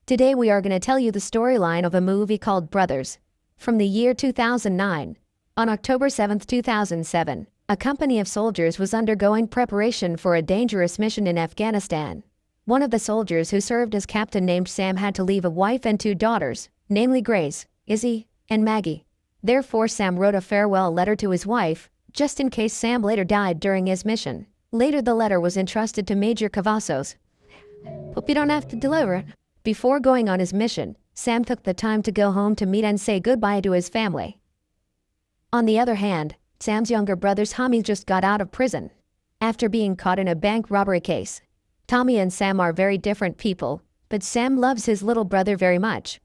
Today we are going to tell you the storyline of a movie called Brothers. From the year 2009. On October 7, 2007, a company of soldiers was undergoing preparation for a dangerous mission in Afghanistan. One of the soldiers who served as captain named Sam had to leave a wife and two daughters, namely Grace, Izzy, and Maggie. Therefore Sam wrote a farewell letter to his wife, just in case Sam later died during his mission. Later the letter was entrusted to Major Cavazos. Hope you don't have to deliver it. Before going on his mission, Sam took the time to go home to meet and say goodbye to his family. On the other hand, Sam's younger brother Tommy just got out of prison after being caught in a bank robbery case. Tommy and Sam are very different people, but Sam loves his little brother very much.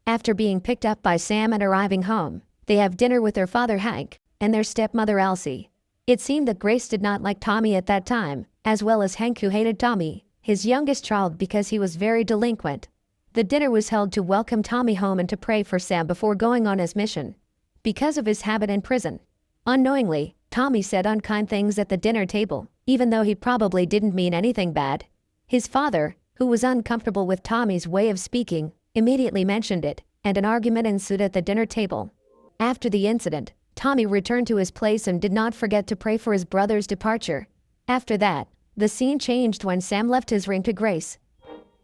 After being picked up by Sam and arriving home, they have dinner with their father Hank and their stepmother Elsie. It seemed that Grace did not like Tommy at that time, as well as Hank, who hated Tommy, his youngest child, because he was very delinquent. The dinner was held to welcome Tommy home and to pray for Sam before going on his mission. Because of his habit in prison, unknowingly, Tommy said unkind things at the dinner table, even though he probably didn't mean anything bad. His father, who was uncomfortable with Tommy's way of speaking, immediately mentioned it, and an argument ensued at the dinner table. After the incident, Tommy returned to his place and did not forget to pray for his brother's departure. After that, the scene changed when Sam left his ring to Grace.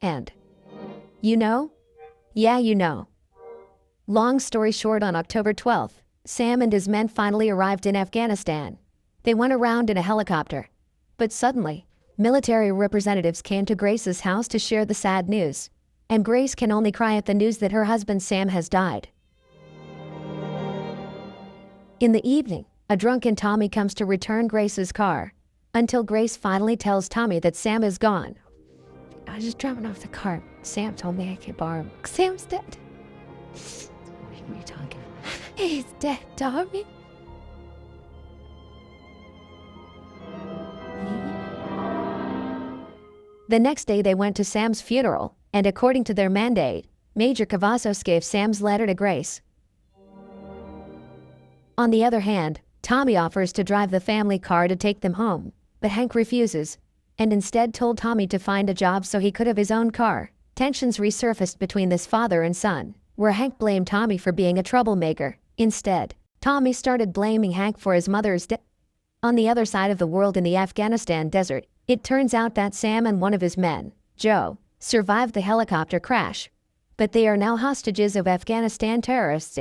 And you know? Yeah, you know. Long story short, on October 12th, Sam and his men finally arrived in Afghanistan. They went around in a helicopter. But suddenly, military representatives came to Grace's house to share the sad news. And Grace can only cry at the news that her husband Sam has died. In the evening, a drunken Tommy comes to return Grace's car, until Grace finally tells Tommy that Sam is gone. I was just driving off the car. Sam told me I could borrow him. Sam's dead. What are you talking about? He's dead, Tommy. The next day they went to Sam's funeral, and according to their mandate, Major Cavazos gave Sam's letter to Grace. On the other hand, Tommy offers to drive the family car to take them home, but Hank refuses, and instead told Tommy to find a job so he could have his own car. Tensions resurfaced between this father and son, where Hank blamed Tommy for being a troublemaker. Instead, Tommy started blaming Hank for his mother's death. On the other side of the world in the Afghanistan desert, it turns out that Sam and one of his men, Joe, survived the helicopter crash, but they are now hostages of Afghanistan terrorists.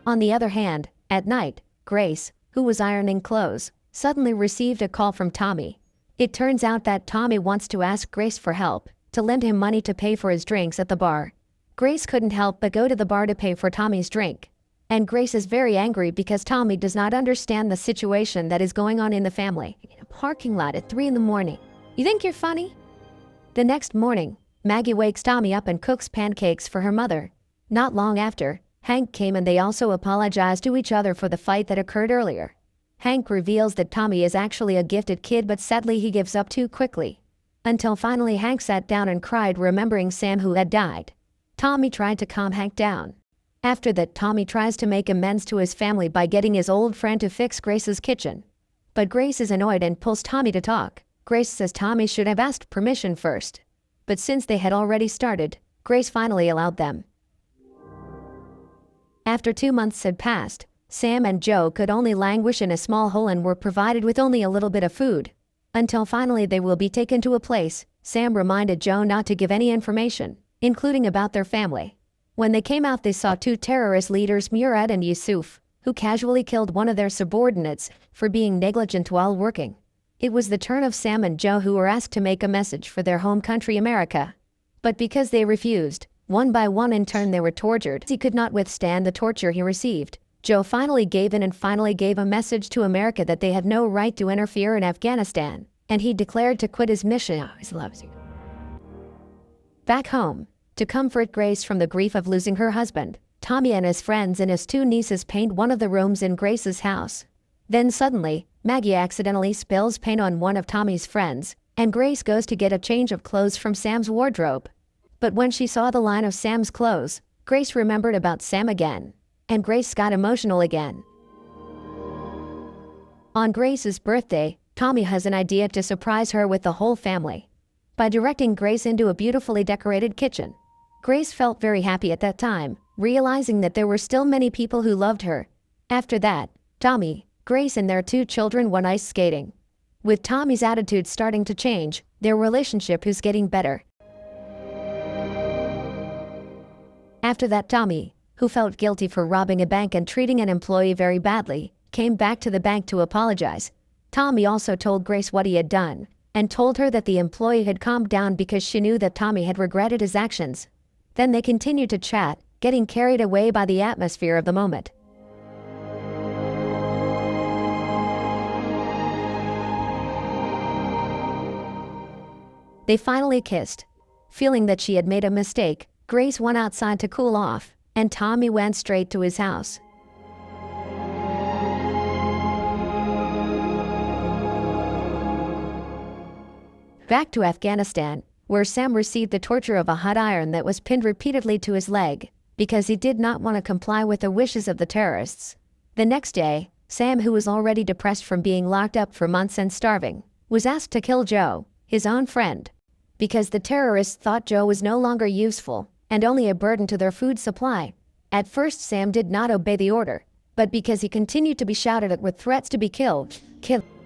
On the other hand, at night, Grace, who was ironing clothes, suddenly received a call from Tommy. It turns out that Tommy wants to ask Grace for help, to lend him money to pay for his drinks at the bar. Grace couldn't help but go to the bar to pay for Tommy's drink. And Grace is very angry because Tommy does not understand the situation that is going on in the family. In a parking lot at 3 a.m. You think you're funny? The next morning, Maggie wakes Tommy up and cooks pancakes for her mother. Not long after, Hank came and they also apologized to each other for the fight that occurred earlier. Hank reveals that Tommy is actually a gifted kid, but sadly he gives up too quickly. Until finally Hank sat down and cried, remembering Sam who had died. Tommy tried to calm Hank down. After that, Tommy tries to make amends to his family by getting his old friend to fix Grace's kitchen. But Grace is annoyed and pulls Tommy to talk. Grace says Tommy should have asked permission first. But since they had already started, Grace finally allowed them. After 2 months had passed, Sam and Joe could only languish in a small hole and were provided with only a little bit of food. Until finally they will be taken to a place. Sam reminded Joe not to give any information, including about their family. When they came out, they saw 2 terrorist leaders, Murad and Yusuf, who casually killed one of their subordinates for being negligent while working. It was the turn of Sam and Joe, who were asked to make a message for their home country America. But because they refused, one by one in turn they were tortured. He could not withstand the torture he received. Joe finally gave in and finally gave a message to America that they had no right to interfere in Afghanistan, and he declared to quit his mission. Oh, he loves you. Back home, to comfort Grace from the grief of losing her husband, Tommy and his friends and his 2 nieces paint one of the rooms in Grace's house. Then suddenly, Maggie accidentally spills paint on one of Tommy's friends, and Grace goes to get a change of clothes from Sam's wardrobe. But when she saw the line of Sam's clothes, Grace remembered about Sam again, and Grace got emotional again. On Grace's birthday, Tommy has an idea to surprise her with the whole family. by directing Grace into a beautifully decorated kitchen. Grace felt very happy at that time, realizing that there were still many people who loved her. After that, Tommy, Grace and their 2 children went ice skating. With Tommy's attitude starting to change, their relationship is getting better. After that, Tommy, who felt guilty for robbing a bank and treating an employee very badly, came back to the bank to apologize. Tommy also told Grace what he had done, and told her that the employee had calmed down because she knew that Tommy had regretted his actions. Then they continued to chat, getting carried away by the atmosphere of the moment. They finally kissed. Feeling that she had made a mistake, Grace went outside to cool off, and Tommy went straight to his house. Back to Afghanistan, where Sam received the torture of a hot iron that was pinned repeatedly to his leg, because he did not want to comply with the wishes of the terrorists. The next day, Sam, who was already depressed from being locked up for months and starving, was asked to kill Joe, his own friend, because the terrorists thought Joe was no longer useful and only a burden to their food supply. At first, Sam did not obey the order, but because he continued to be shouted at with threats to be killed.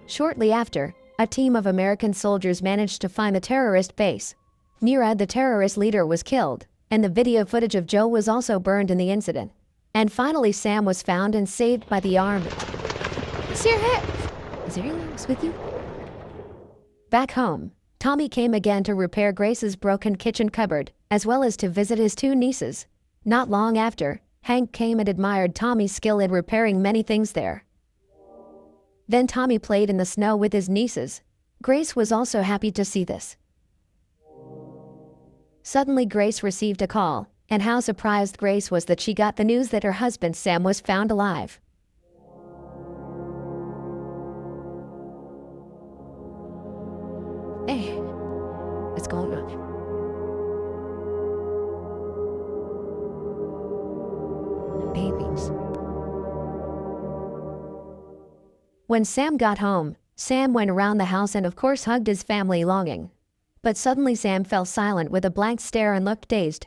Shortly after, a team of American soldiers managed to find the terrorist base. Murad, the terrorist leader, was killed, and the video footage of Joe was also burned in the incident. And finally, Sam was found and saved by the army. Is there anyone else with you? Back home, Tommy came again to repair Grace's broken kitchen cupboard, as well as to visit his 2 nieces. Not long after, Hank came and admired Tommy's skill in repairing many things there. Then Tommy played in the snow with his nieces. Grace was also happy to see this. Suddenly, Grace received a call, and how surprised Grace was that she got the news that her husband Sam was found alive. Hey, what's going on? Babies. When Sam got home, Sam went around the house and of course hugged his family, longing. But suddenly Sam fell silent with a blank stare and looked dazed.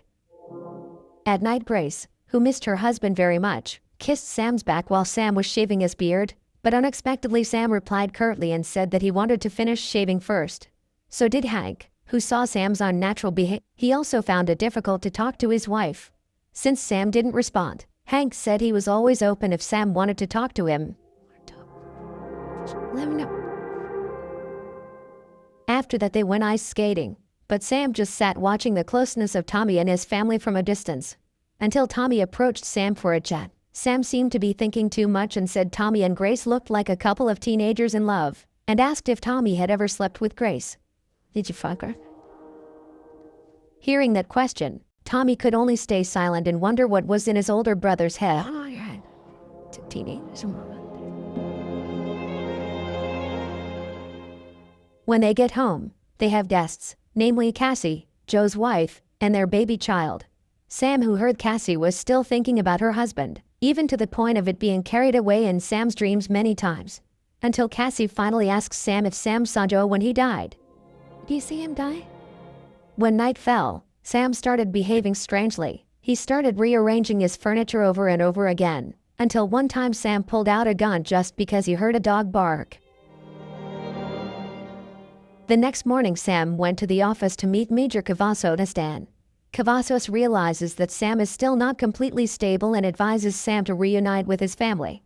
At night, Grace, who missed her husband very much, kissed Sam's back while Sam was shaving his beard, but unexpectedly Sam replied curtly and said that he wanted to finish shaving first. So did Hank, who saw Sam's unnatural behavior. He also found it difficult to talk to his wife. Since Sam didn't respond, Hank said he was always open if Sam wanted to talk to him. Let me know. After that, they went ice skating, but Sam just sat watching the closeness of Tommy and his family from a distance, until Tommy approached Sam for a chat. Sam seemed to be thinking too much and said Tommy and Grace looked like a couple of teenagers in love, and asked if Tommy had ever slept with Grace. Did you fuck her? Hearing that question, Tommy could only stay silent and wonder what was in his older brother's head. Oh, your head. Teenagers. When they get home, they have guests, namely Cassie, Joe's wife, and their baby child. Sam, who heard Cassie, was still thinking about her husband, even to the point of it being carried away in Sam's dreams many times, until Cassie finally asks Sam if Sam saw Joe when he died. Do you see him die? When night fell, Sam started behaving strangely. He started rearranging his furniture over and over again, until one time Sam pulled out a gun just because he heard a dog bark. The next morning, Sam went to the office to meet Major Cavazos. Cavazos realizes that Sam is still not completely stable and advises Sam to reunite with his family.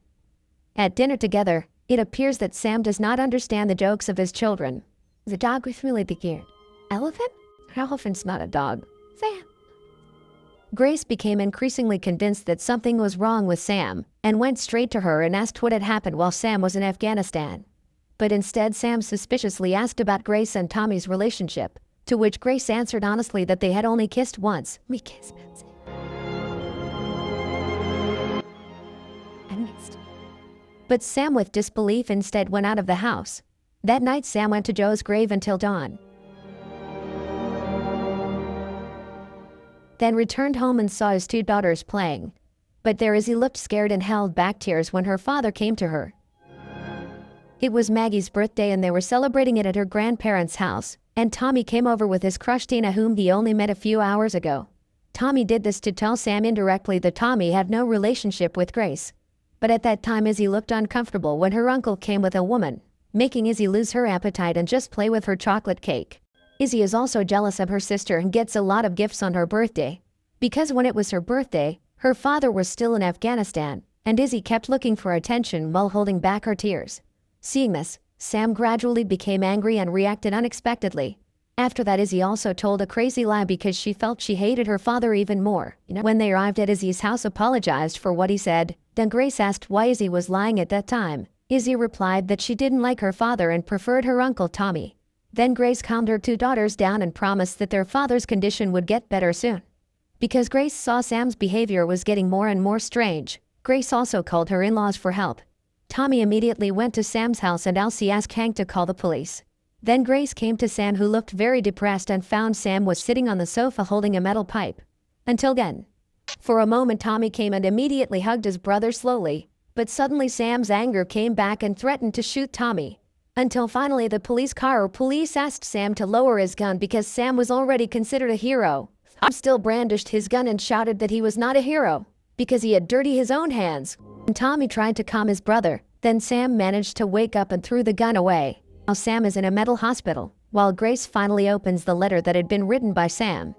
At dinner together, it appears that Sam does not understand the jokes of his children. The dog was really the elephant? Elephant's not a dog. Sam. Grace became increasingly convinced that something was wrong with Sam, and went straight to her and asked what had happened while Sam was in Afghanistan. But instead, Sam suspiciously asked about Grace and Tommy's relationship, to which Grace answered honestly that they had only kissed once. We kissed, Betsy. I missed. But Sam, with disbelief, instead went out of the house. That night, Sam went to Joe's grave until dawn. Then returned home and saw his 2 daughters playing. But there, as he looked scared and held back tears when her father came to her. It was Maggie's birthday and they were celebrating it at her grandparents' house, and Tommy came over with his crush Tina, whom he only met a few hours ago. Tommy did this to tell Sam indirectly that Tommy had no relationship with Grace. But at that time Izzy looked uncomfortable when her uncle came with a woman, making Izzy lose her appetite and just play with her chocolate cake. Izzy is also jealous of her sister and gets a lot of gifts on her birthday. Because when it was her birthday, her father was still in Afghanistan, and Izzy kept looking for attention while holding back her tears. Seeing this, Sam gradually became angry and reacted unexpectedly. After that, Izzy also told a crazy lie because she felt she hated her father even more. When they arrived at Izzy's house, apologized for what he said. Then Grace asked why Izzy was lying at that time. Izzy replied that she didn't like her father and preferred her uncle Tommy. Then Grace calmed her two daughters down and promised that their father's condition would get better soon. Because Grace saw Sam's behavior was getting more and more strange, Grace also called her in-laws for help. Tommy immediately went to Sam's house and Elsie asked Hank to call the police. Then Grace came to Sam, who looked very depressed, and found Sam was sitting on the sofa holding a metal pipe. Until then. For a moment Tommy came and immediately hugged his brother slowly, but suddenly Sam's anger came back and threatened to shoot Tommy. Until finally the police asked Sam to lower his gun because Sam was already considered a hero. Tom still brandished his gun and shouted that he was not a hero because he had dirty his own hands. And Tommy tried to calm his brother. Then Sam managed to wake up and threw the gun away. Now Sam is in a mental hospital, while Grace finally opens the letter that had been written by Sam.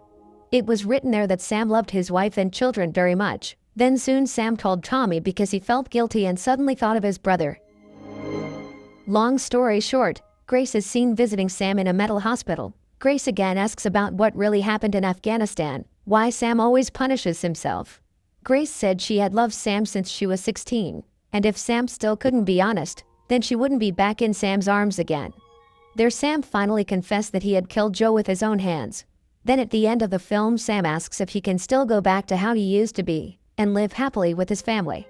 It was written there that Sam loved his wife and children very much. Then soon Sam told Tommy because he felt guilty and suddenly thought of his brother. Long story short, Grace is seen visiting Sam in a mental hospital. Grace again asks about what really happened in Afghanistan, why Sam always punishes himself. Grace said she had loved Sam since she was 16, and if Sam still couldn't be honest, then she wouldn't be back in Sam's arms again. There Sam finally confessed that he had killed Joe with his own hands. Then at the end of the film, Sam asks if he can still go back to how he used to be and live happily with his family.